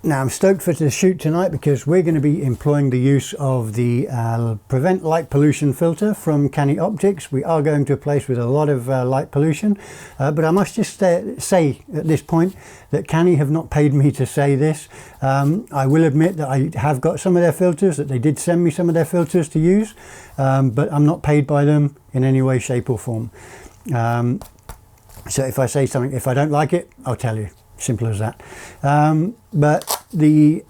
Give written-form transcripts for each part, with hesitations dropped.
Now I'm stoked for the shoot tonight because we're going to be employing the use of the Prevent Light Pollution filter from KANI Optics. We are going to a place with a lot of light pollution, but I must just say at this point that KANI have not paid me to say this. I will admit that I have got some of their filters, that they did send me some of their filters to use, but I'm not paid by them in any way, shape or form. So if I say something, if I don't like it, I'll tell you. Simple as that. But the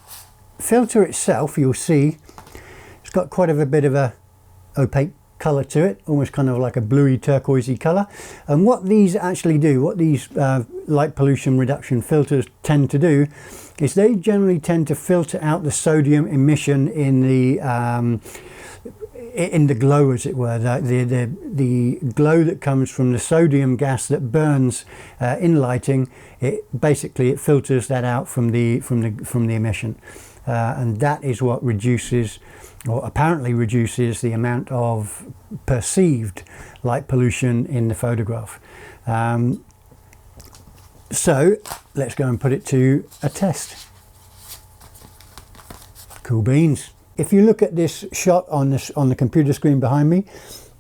filter itself, you'll see, it's got quite a bit of a opaque colour to it, almost kind of like a bluey turquoisey colour. And what these actually do, what these light pollution reduction filters tend to do, is they generally tend to filter out the sodium emission in the glow, as it were, the glow that comes from the sodium gas that burns in lighting. It filters that out from the emission, and that is what reduces, or apparently reduces, the amount of perceived light pollution in the photograph. So let's go and put it to a test. Cool beans. If you look at this shot on the computer screen behind me,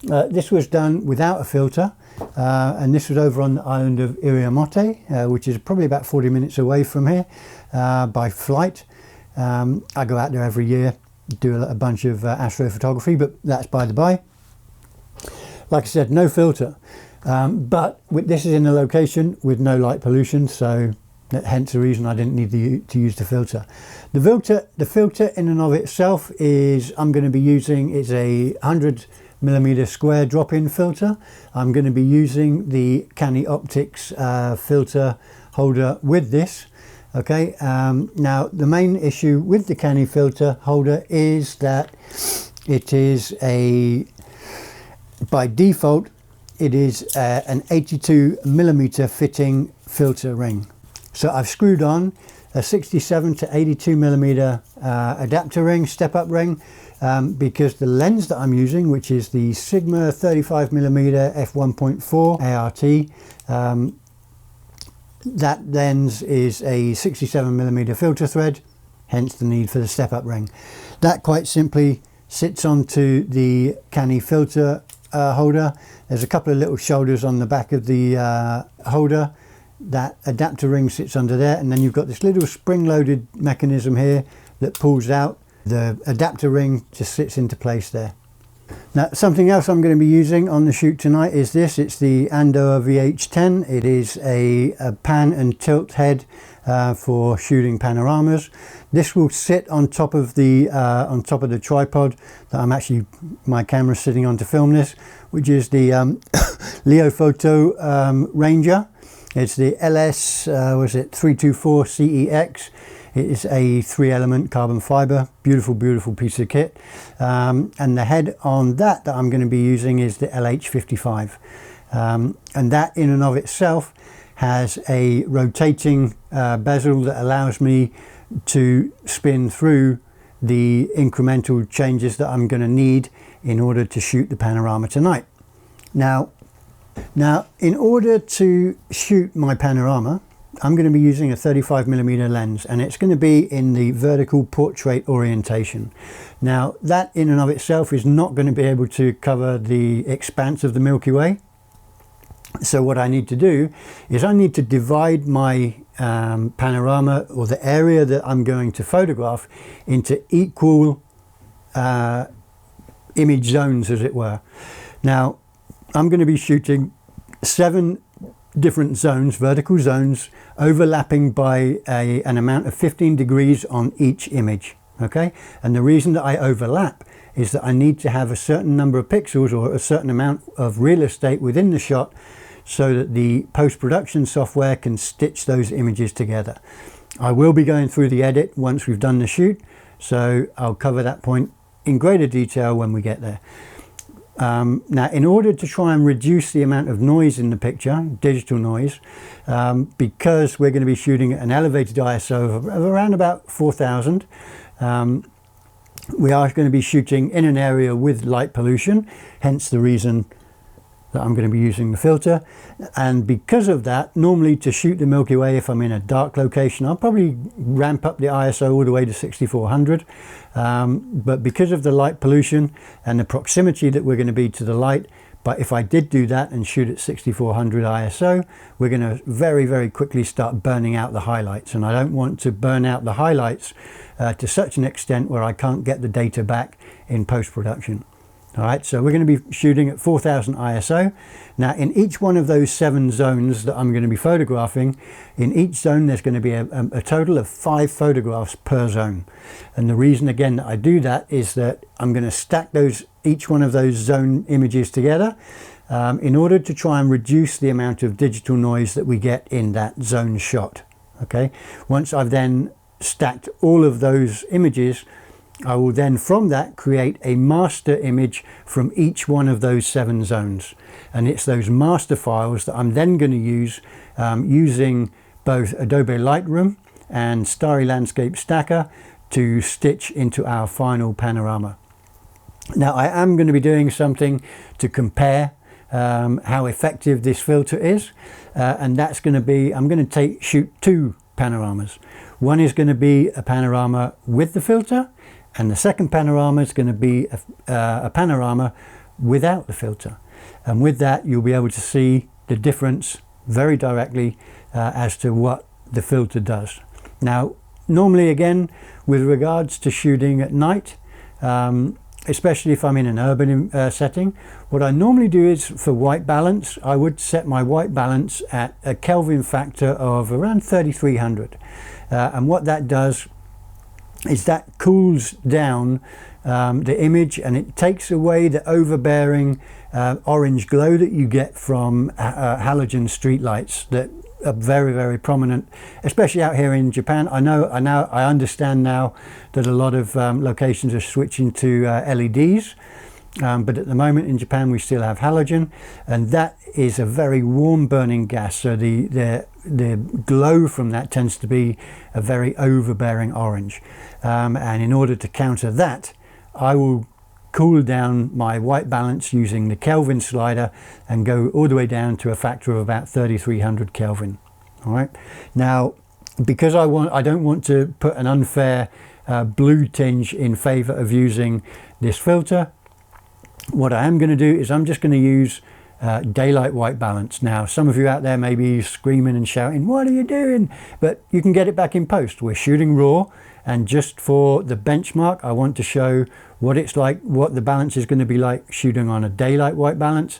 this was done without a filter, and this was over on the island of Iriamote, which is probably about 40 minutes away from here by flight. I go out there every year, do a bunch of astrophotography, but that's by the by. Like I said, no filter, but this is in a location with no light pollution, so hence the reason I didn't need to use the filter. The filter in and of itself is, I'm going to be using, is a 100mm square drop-in filter. I'm going to be using the KANI Optics filter holder with this. Okay, now the main issue with the KANI filter holder is that it is by default, it is an 82mm fitting filter ring. So I've screwed on a 67 to 82mm adapter ring, step-up ring, because the lens that I'm using, which is the Sigma 35mm f1.4 ART, that lens is a 67mm filter thread, hence the need for the step-up ring. That quite simply sits onto the KANI filter holder. There's a couple of little shoulders on the back of the holder. That adapter ring sits under there, and then you've got this little spring-loaded mechanism here that pulls out. The adapter ring just sits into place there. Now, something else I'm going to be using on the shoot tonight is this. It's the Andoa VH10. It is a pan and tilt head for shooting panoramas. This will sit on top of the tripod that my camera's sitting on to film this, which is the Leophoto Ranger. It's the LS 324 CEX. It is a 3-element carbon fiber, beautiful piece of kit. And the head on that I'm going to be using is the LH55. And that in and of itself has a rotating bezel that allows me to spin through the incremental changes that I'm going to need in order to shoot the panorama tonight. Now, in order to shoot my panorama, I'm going to be using a 35mm lens, and it's going to be in the vertical portrait orientation. Now, that in and of itself is not going to be able to cover the expanse of the Milky Way. So what I need to do is I need to divide my panorama, or the area that I'm going to photograph, into equal image zones, as it were. Now, I'm going to be shooting 7 different zones, vertical zones, overlapping by an amount of 15 degrees on each image. Okay, and the reason that I overlap is that I need to have a certain number of pixels, or a certain amount of real estate within the shot, so that the post-production software can stitch those images together. I will be going through the edit once we've done the shoot, so I'll cover that point in greater detail when we get there. Now, in order to try and reduce the amount of noise in the picture, digital noise, because we're going to be shooting at an elevated ISO of around about 4000, we are going to be shooting in an area with light pollution, hence the reason that I'm going to be using the filter. And because of that, normally to shoot the Milky Way, if I'm in a dark location, I'll probably ramp up the ISO all the way to 6400. But because of the light pollution and the proximity that we're going to be to the light, but if I did do that and shoot at 6400 ISO, we're going to very, very quickly start burning out the highlights. And I don't want to burn out the highlights to such an extent where I can't get the data back in post-production. All right, so we're going to be shooting at 4000 ISO. Now, in each one of those 7 zones that I'm going to be photographing, in each zone there's going to be a total of 5 photographs per zone. And the reason, again, that I do that is that I'm going to stack each one of those zone images together in order to try and reduce the amount of digital noise that we get in that zone shot. Okay, once I've then stacked all of those images, I will then from that create a master image from each one of those 7 zones, and it's those master files that I'm then going to use using both Adobe Lightroom and Starry Landscape Stacker to stitch into our final panorama. Now, I am going to be doing something to compare how effective this filter is, and that's going to be, I'm going to shoot 2 panoramas. One is going to be a panorama with the filter, and the second panorama is going to be a panorama without the filter. And with that, you'll be able to see the difference very directly as to what the filter does. Now, normally, again, with regards to shooting at night, especially if I'm in an urban setting, what I normally do is, for white balance, I would set my white balance at a Kelvin factor of around 3300. And what that does is that cools down the image, and it takes away the overbearing orange glow that you get from halogen street lights that are very, very prominent, especially out here in Japan. I understand now that a lot of locations are switching to LEDs, but at the moment in Japan we still have halogen, and that is a very warm burning gas, so the glow from that tends to be a very overbearing orange, and in order to counter that, I will cool down my white balance using the Kelvin slider and go all the way down to a factor of about 3300 Kelvin. All right, now because I don't want to put an unfair blue tinge in favor of using this filter, what I am going to do is I'm just going to use daylight white balance. Now, some of you out there may be screaming and shouting, "What are you doing?" But you can get it back in post. We're shooting raw, and just for the benchmark, I want to show what it's like, what the balance is going to be like shooting on a daylight white balance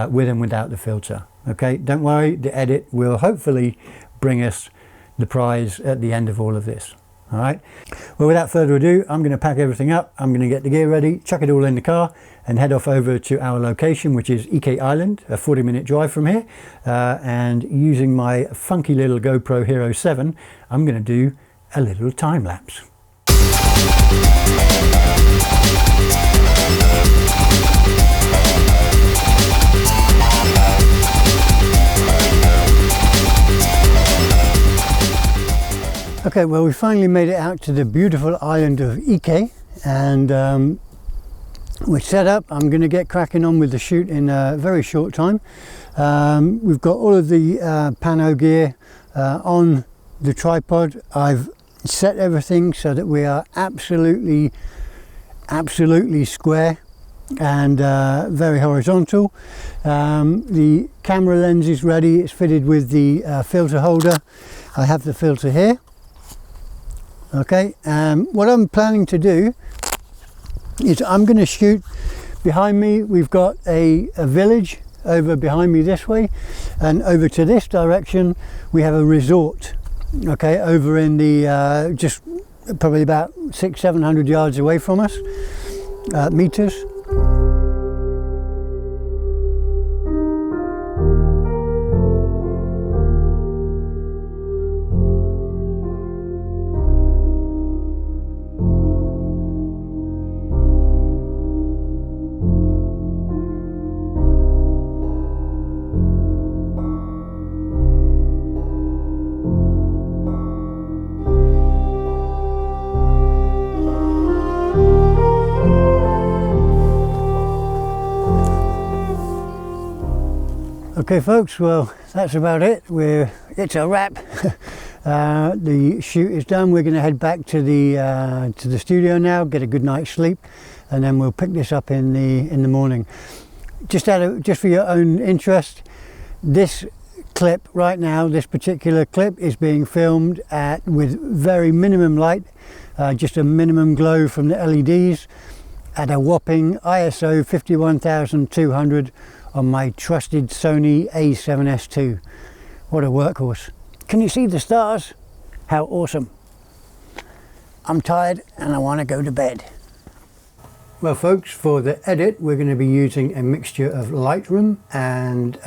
with and without the filter. Okay, don't worry, the edit will hopefully bring us the prize at the end of all of this. All right, well, without further ado, I'm going to pack everything up. I'm going to get the gear ready, chuck it all in the car, and head off over to our location, which is Ikei Island, a 40-minute drive from here. And using my funky little GoProHero7, I'm going to do a little time lapse. Okay, well, we finally made it out to the beautiful island of Ikei, and we're set up. I'm going to get cracking on with the shoot in a very short time. We've got all of the pano gear on the tripod. I've set everything so that we are absolutely square and very horizontal. The camera lens is ready. It's fitted with the filter holder. I have the filter here. Okay, what I'm planning to do is I'm going to shoot behind me. We've got a village over behind me this way, and over to this direction we have a resort. Okay, over in the just probably about 600-700 yards away from us, meters. Okay folks, well that's about it. It's a wrap. The shoot is done. We're going to head back to the studio now, get a good night's sleep, and then we'll pick this up in the morning. Just for your own interest, this clip right now, this particular clip is being filmed with very minimum light, just a minimum glow from the LEDs at a whopping ISO 51200 on my trusted Sony A7S II. What a workhorse. Can you see the stars? How awesome. I'm tired and I want to go to bed. Well folks, for the edit we're going to be using a mixture of Lightroom and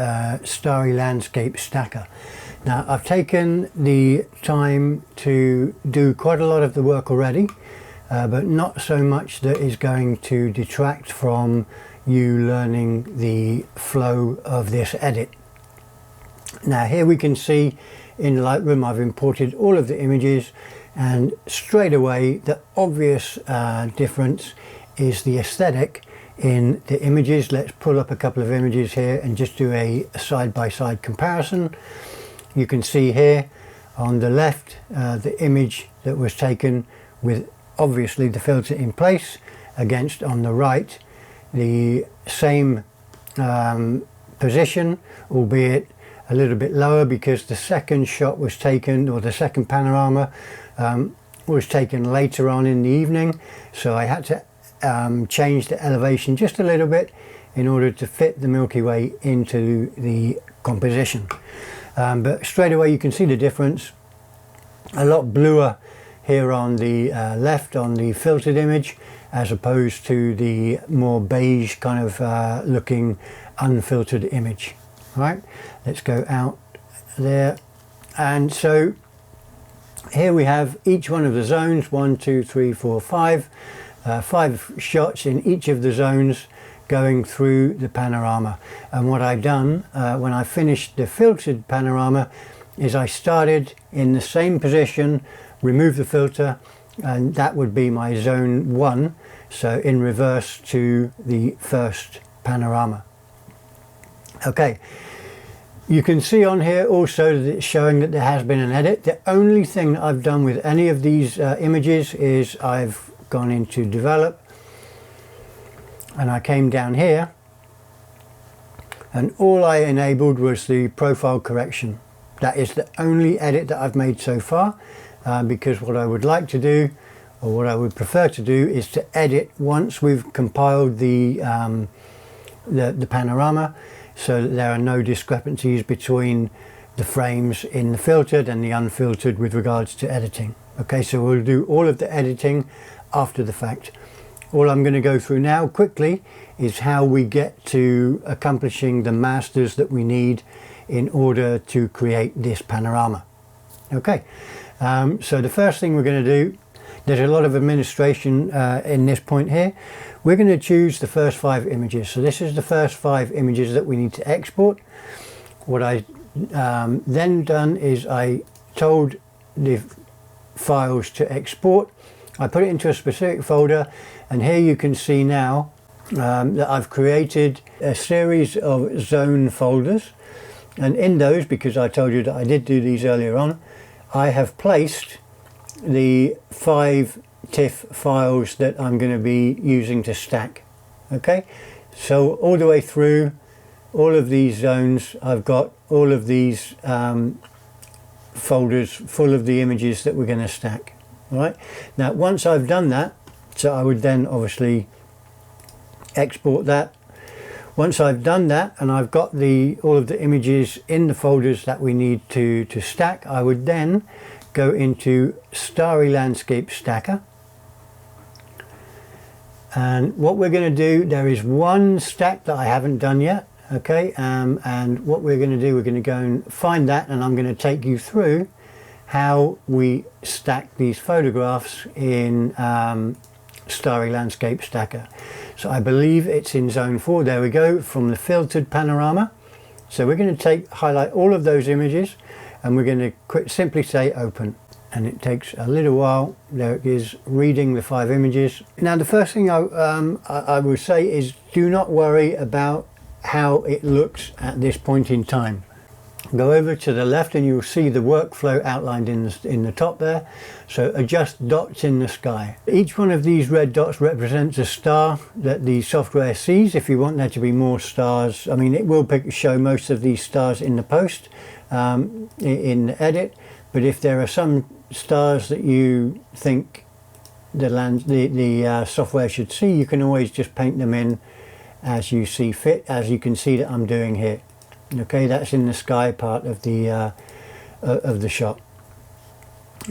Starry Landscape Stacker. Now I've taken the time to do quite a lot of the work already, but not so much that is going to detract from you learning the flow of this edit. Now here we can see in Lightroom I've imported all of the images, and straight away the obvious difference is the aesthetic in the images. Let's pull up a couple of images here and just do a side-by-side comparison. You can see here on the left the image that was taken with obviously the filter in place, against on the right the same position, albeit a little bit lower because the second shot was taken, or the second panorama was taken later on in the evening, so I had to change the elevation just a little bit in order to fit the Milky Way into the composition. But straight away you can see the difference. A lot bluer here on the left on the filtered image, as opposed to the more beige kind of looking unfiltered image. Right, let's go out there, and so here we have each one of the zones, 1, 2, 3, 4, 5, 5 shots in each of the zones going through the panorama. And what I've done when I finished the filtered panorama is I started in the same position, removed the filter, and that would be my zone 1, so in reverse to the first panorama. Okay, you can see on here also that it's showing that there has been an edit. The only thing that I've done with any of these images is I've gone into develop and I came down here, and all I enabled was the profile correction. That is the only edit that I've made so far, because what I would like to do, or what I would prefer to do, is to edit once we've compiled the panorama, so that there are no discrepancies between the frames in the filtered and the unfiltered with regards to editing. Okay, so we'll do all of the editing after the fact. All I'm going to go through now quickly is how we get to accomplishing the masters that we need in order to create this panorama. Okay, so the first thing we're going to do, there's a lot of administration in this point here. We're going to choose the first 5 images. So this is the first 5 images that we need to export. What I then done is I told the files to export. I put it into a specific folder, and here you can see now that I've created a series of zone folders, and in those, because I told you that I did do these earlier on, I have placed the 5 TIFF files that I'm going to be using to stack. Okay, so all the way through all of these zones I've got all of these folders full of the images that we're going to stack. All right, now once I've done that, so I would then obviously export that. Once I've done that and I've got all of the images in the folders that we need to stack, I would then go into Starry Landscape Stacker. And what we're going to do, there is one stack that I haven't done yet. Okay, and what we're going to do, we're going to go and find that, and I'm going to take you through how we stack these photographs in Starry Landscape Stacker. So I believe it's in zone 4. There we go, from the filtered panorama. So we're going to highlight all of those images, and we're going to simply say open, and it takes a little while. There it is, reading the 5 images. Now the first thing I would say is, do not worry about how it looks at this point in time. Go over to the left and you'll see the workflow outlined in the top there. So adjust dots in the sky. Each one of these red dots represents a star that the software sees. If you want there to be more stars, I mean, it will show most of these stars in the post, in the edit, but if there are some stars that you think the software should see, you can always just paint them in as you see fit, as you can see that I'm doing here. Okay, that's in the sky part of the shot.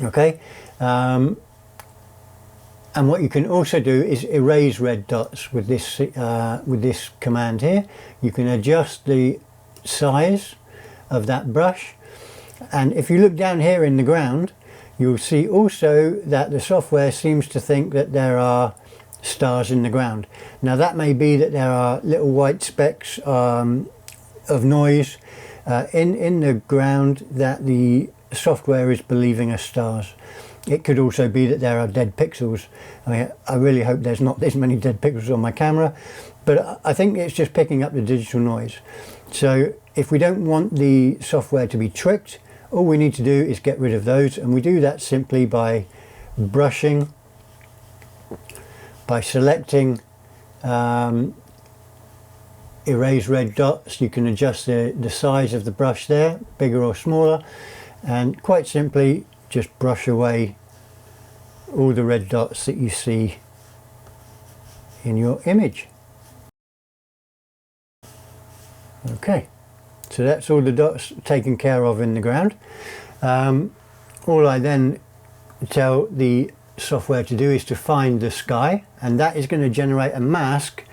Okay, and what you can also do is erase red dots with this command here. You can adjust the size of that brush, and if you look down here in the ground, you'll see also that the software seems to think that there are stars in the ground. Now that may be that there are little white specks of noise in the ground that the software is believing are stars. It could also be that there are dead pixels. I mean, I really hope there's not this many dead pixels on my camera, but I think it's just picking up the digital noise. So if we don't want the software to be tricked, all we need to do is get rid of those, and we do that simply by brushing, by selecting erase red dots. You can adjust the size of the brush there, bigger or smaller, and quite simply just brush away all the red dots that you see in your image. Okay, so that's all the dots taken care of in the ground. All I then tell the software to do is to find the sky, and that is going to generate a mask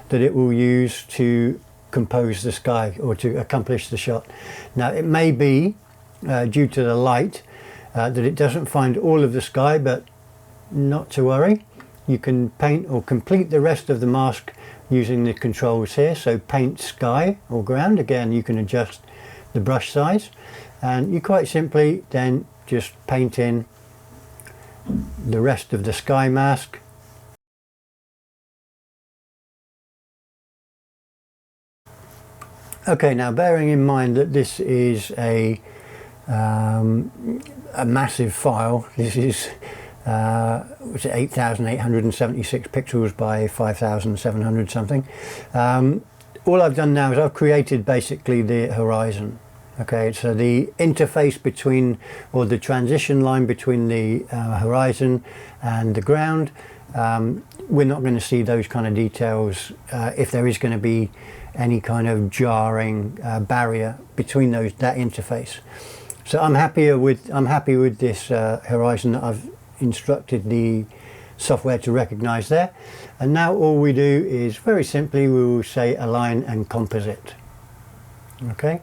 that it will use to compose the sky or to accomplish the shot. Now it may be due to the light that it doesn't find all of the sky, but not to worry. You can paint or complete the rest of the mask using the controls here. So paint sky or ground, again you can adjust the brush size, and you quite simply then just paint in the rest of the sky mask. Okay, now bearing in mind that this is a massive file, this is 8,876 pixels by 5,700 something. All I've done now is I've created basically the horizon. Okay, so the interface between, or the transition line between the horizon and the ground, we're not going to see those kind of details if there is going to be any kind of jarring barrier between that interface. So I'm happy with this horizon that I've instructed the software to recognize there. And now all we do is very simply we will say align and composite. Okay.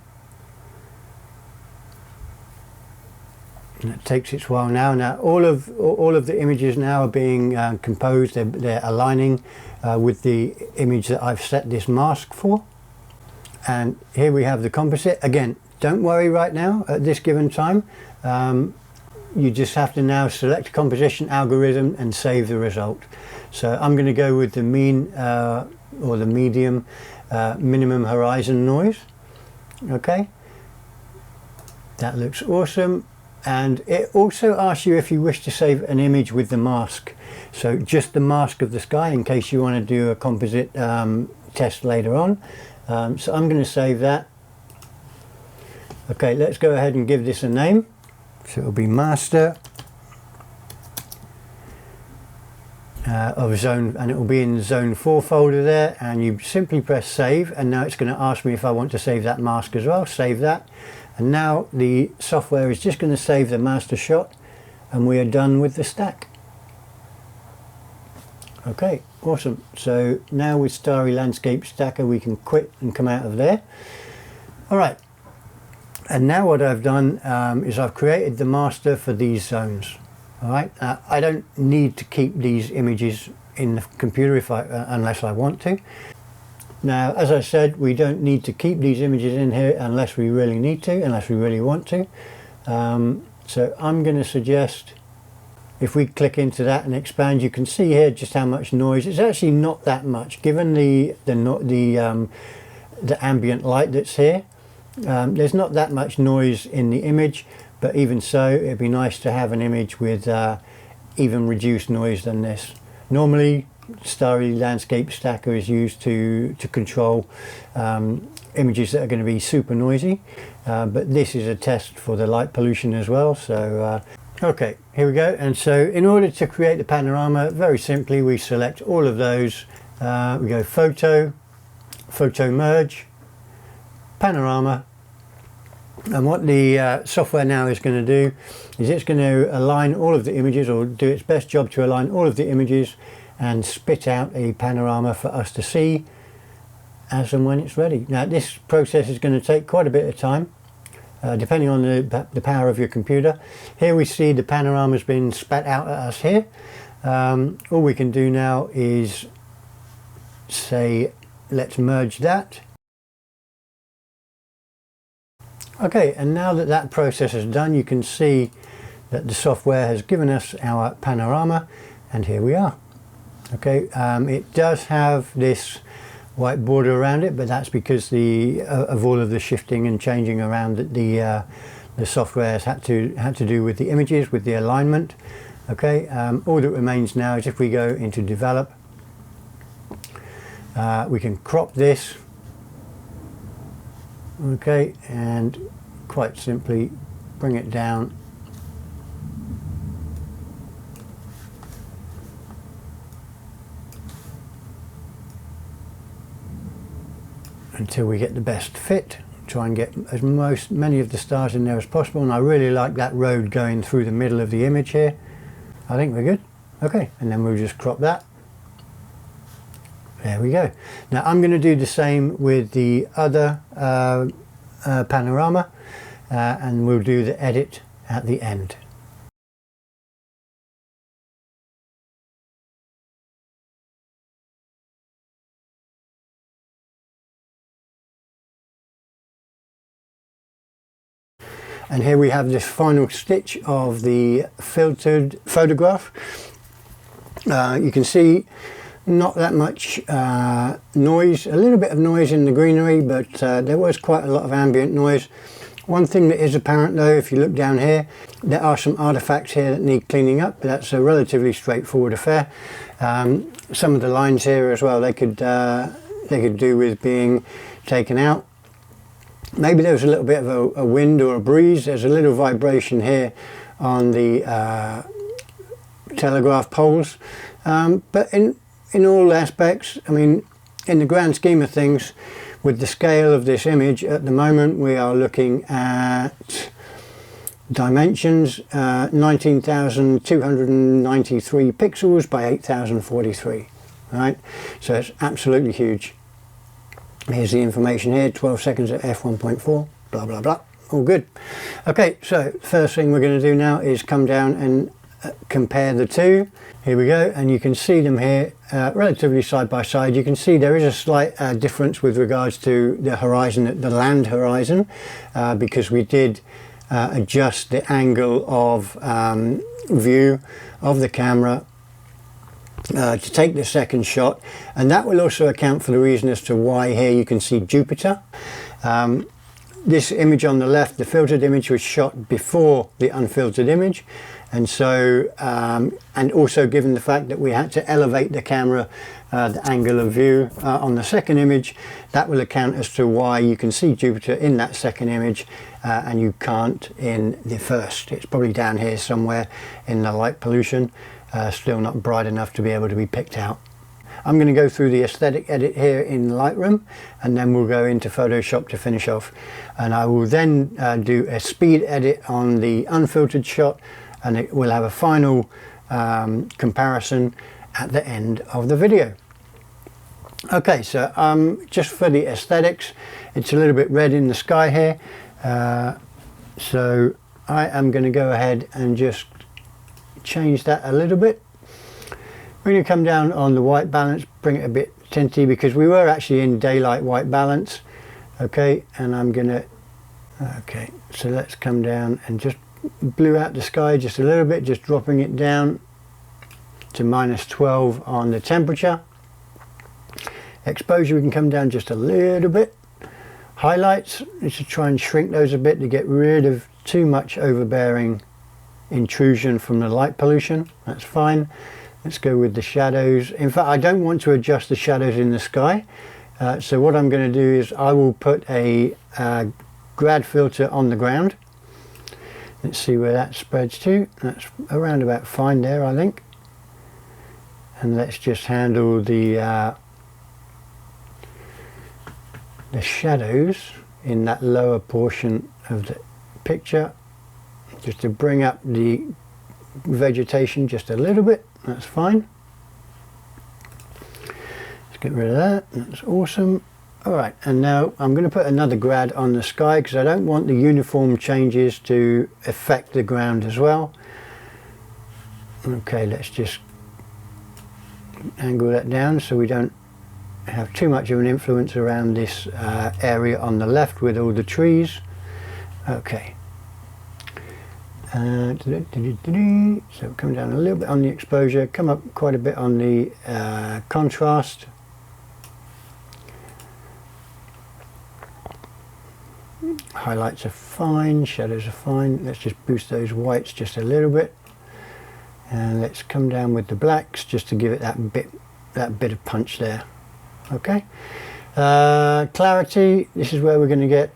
And it takes its while now. Now all of the images now are being composed. They're aligning with the image that I've set this mask for. And here we have the composite. Again, don't worry right now at this given time. You just have to now select composition algorithm and save the result. So I'm going to go with the mean or the medium minimum horizon noise. Okay, that looks awesome. And it also asks you if you wish to save an image with the mask. So just the mask of the sky in case you want to do a composite test later on. So I'm going to save that. Okay, let's go ahead and give this a name. So it'll be master of zone, and it will be in the zone 4 folder there, and you simply press save, and now it's going to ask me if I want to save that mask as well. Save that, and now the software is just going to save the master shot, and we are done with the stack. Okay, awesome. So now with Starry Landscape Stacker we can quit and come out of there. Alright, and now what I've done is I've created the master for these zones. Alright, I don't need to keep these images in the computer unless I want to. Now, as I said, we don't need to keep these images in here unless we really need to, unless we really want to. So I'm going to suggest, if we click into that and expand, you can see here just how much noise. It's actually not that much, given the the ambient light that's here. There's not that much noise in the image, but even so, it'd be nice to have an image with even reduced noise than this. Normally, Starry Landscape Stacker is used to control images that are going to be super noisy, but this is a test for the light pollution as well. So okay, here we go. And so in order to create the panorama, very simply we select all of those. We go photo, photo merge, panorama, and what the software now is going to do is it's going to align all of the images, or do its best job to align all of the images and spit out a panorama for us to see as and when it's ready. Now this process is going to take quite a bit of time, depending on the power of your computer. Here we see the panorama has been spat out at us here. All we can do now is say, let's merge that. Okay, and now that that process is done, you can see that the software has given us our panorama, and here we are. Okay, it does have this white border around it, but that's because of all of the shifting and changing around that the software has had to do with the images, with the alignment. Okay, all that remains now is if we go into develop, we can crop this. Okay, and quite simply bring it down until we get the best fit. Try and get as many of the stars in there as possible, and I really like that road going through the middle of the image here. I think we're good. Okay, and then we'll just crop that. There we go. Now I'm going to do the same with the other panorama, and we'll do the edit at the end. And here we have this final stitch of the filtered photograph. You can see not that much noise, a little bit of noise in the greenery, but there was quite a lot of ambient noise. One thing that is apparent though, if you look down here, there are some artifacts here that need cleaning up, but that's a relatively straightforward affair. Some of the lines here as well, they could do with being taken out. Maybe there was a little bit of a wind or a breeze. There's a little vibration here on the telegraph poles, but in all aspects, I mean, in the grand scheme of things, with the scale of this image at the moment, we are looking at dimensions 19,293 pixels by 8,043. Right, so it's absolutely huge. Here's the information here, 12 seconds at f1.4, blah blah blah, all good. Okay, so first thing we're going to do now is come down and compare the two. Here we go, and you can see them here relatively side by side. You can see there is a slight difference with regards to the horizon, the land horizon, because we did adjust the angle of view of the camera to take the second shot, and that will also account for the reason as to why here you can see Jupiter. This image on the left, the filtered image, was shot before the unfiltered image, and so and also given the fact that we had to elevate the camera, the angle of view on the second image, that will account as to why you can see Jupiter in that second image and you can't in the first. It's probably down here somewhere in the light pollution, still not bright enough to be able to be picked out. I'm going to go through the aesthetic edit here in Lightroom, and then we'll go into Photoshop to finish off, and I will then do a speed edit on the unfiltered shot, and it will have a final comparison at the end of the video. Okay, so just for the aesthetics, it's a little bit red in the sky here, so I am going to go ahead and just change that a little bit. We're going to come down on the white balance, bring it a bit tinty, because we were actually in daylight white balance. Okay, and I'm going to, okay, so let's come down and just blue out the sky just a little bit, just dropping it down to -12 on the temperature. Exposure, we can come down just a little bit, Highlights is to try and shrink those a bit to get rid of too much overbearing intrusion from the light pollution. That's fine. Let's go with the shadows. In fact, I don't want to adjust the shadows in the sky. So what I'm going to do is I will put a grad filter on the ground. Let's see where that spreads to. That's around about fine there, I think. And let's just handle the shadows in that lower portion of the picture, just to bring up the vegetation just a little bit. That's fine. Let's get rid of that. That's awesome. Alright, and now I'm going to put another grad on the sky because I don't want the uniform changes to affect the ground as well. Okay, let's just angle that down so we don't have too much of an influence around this area on the left with all the trees. Okay. So come down a little bit on the exposure, come up quite a bit on the contrast. Highlights are fine, shadows are fine. Let's just boost those whites just a little bit. And let's come down with the blacks just to give it that bit of punch there. Okay. Clarity, this is where we're going to get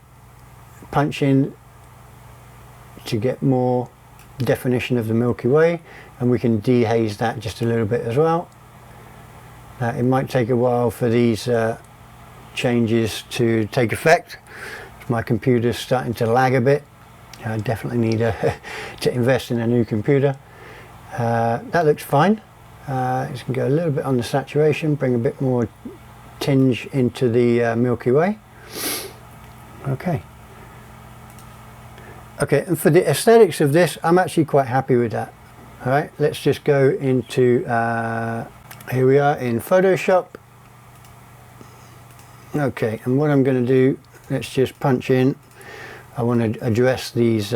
punch in to get more definition of the Milky Way, and we can dehaze that just a little bit as well. It might take a while for these changes to take effect. My computer's starting to lag a bit. I definitely need to invest in a new computer. That looks fine. Just can go a little bit on the saturation, bring a bit more tinge into the Milky Way. Okay. Okay, and for the aesthetics of this, I'm actually quite happy with that. All right, let's just go into, here we are in Photoshop. Okay, and what I'm going to do, let's just punch in. I want to address these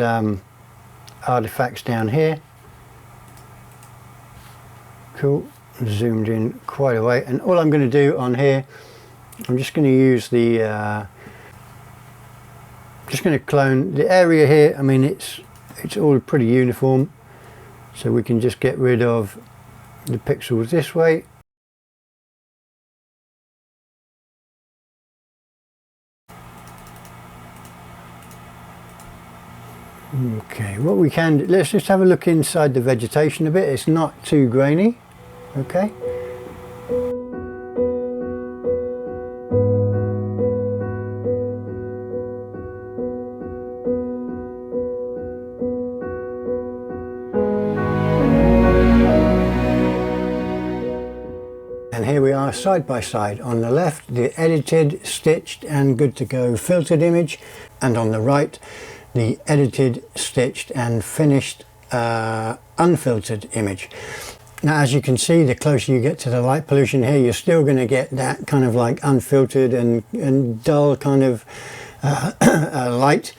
artifacts down here. Cool, zoomed in quite a way, and all I'm going to do on here, I'm just going to use the just going to clone the area here. I mean, it's all pretty uniform, so we can just get rid of the pixels this way. Okay, what we can do, let's just have a look inside the vegetation a bit. It's not too grainy. Okay. And here we are side by side. On the left, the edited, stitched and good to go filtered image, and on the right, the edited, stitched and finished unfiltered image. Now, as you can see, the closer you get to the light pollution here, you're still going to get that kind of like unfiltered and dull kind of light.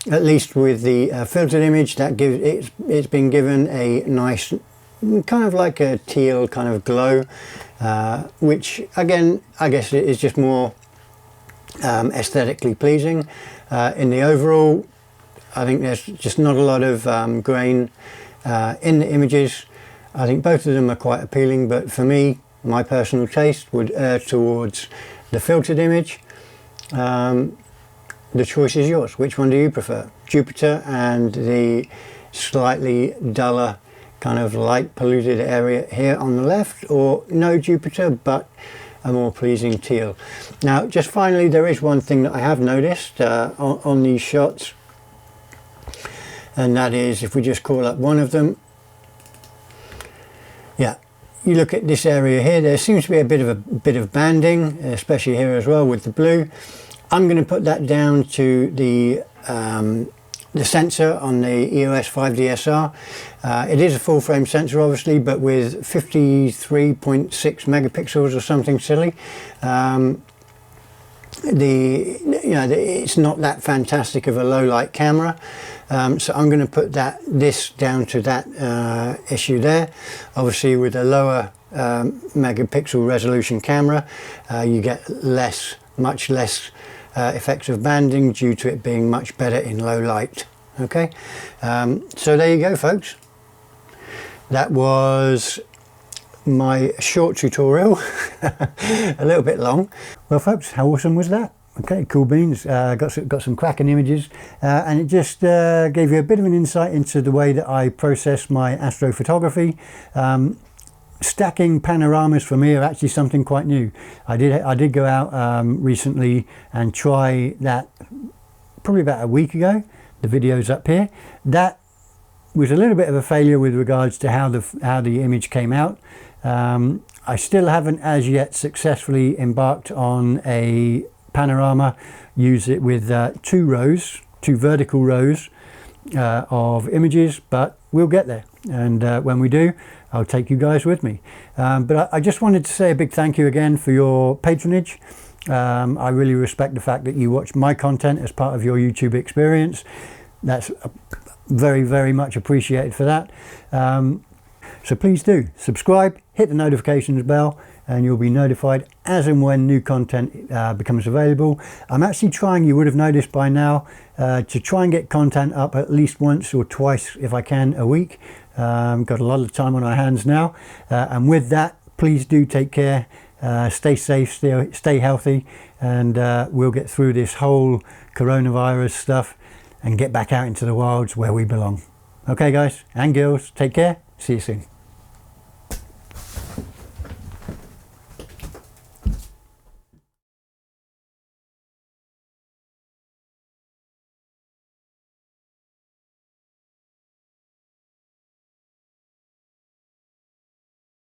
At least with the filtered image, that gives it's been given a nice kind of like a teal kind of glow, which again I guess it is just more aesthetically pleasing. In the overall, I think there's just not a lot of grain in the images. I think both of them are quite appealing, but for me, my personal taste would err towards the filtered image. The choice is yours. Which one do you prefer? Jupiter and the slightly duller kind of light polluted area here on the left, or no Jupiter but a more pleasing teal. Now, just finally, there is one thing that I have noticed on these shots, and that is, if we just call up one of them, yeah, you look at this area here, there seems to be a bit of banding, especially here as well with the blue. I'm going to put that down to the sensor on the EOS 5D SR. It is a full frame sensor obviously, but with 53.6 megapixels or something silly. It's not that fantastic of a low light camera, so I'm going to put this down to that issue there. Obviously, with a lower megapixel resolution camera, you get much less effects of banding due to it being much better in low light. Okay, so there you go, folks. That was my short tutorial, a little bit long. Well, folks, how awesome was that? Okay, cool beans. Got some cracking images, and it just gave you a bit of an insight into the way that I process my astrophotography. Stacking panoramas for me are actually something quite new. I did go out recently and try that probably about a week ago. The video's up here. That was a little bit of a failure with regards to how the image came out. I still haven't as yet successfully embarked on a panorama. Use it with two vertical rows of images, but we'll get there, and when we do, I'll take you guys with me. But I just wanted to say a big thank you again for your patronage. I really respect the fact that you watch my content as part of your YouTube experience. That's very, very much appreciated for that. So please do subscribe, hit the notifications bell, and you'll be notified as and when new content becomes available. I'm actually trying, you would have noticed by now, to try and get content up at least once or twice if I can a week. Got a lot of time on our hands now, and with that, please do take care. Stay safe, stay healthy, and we'll get through this whole coronavirus stuff and get back out into the wilds where we belong. Okay, guys and girls, take care. See you soon.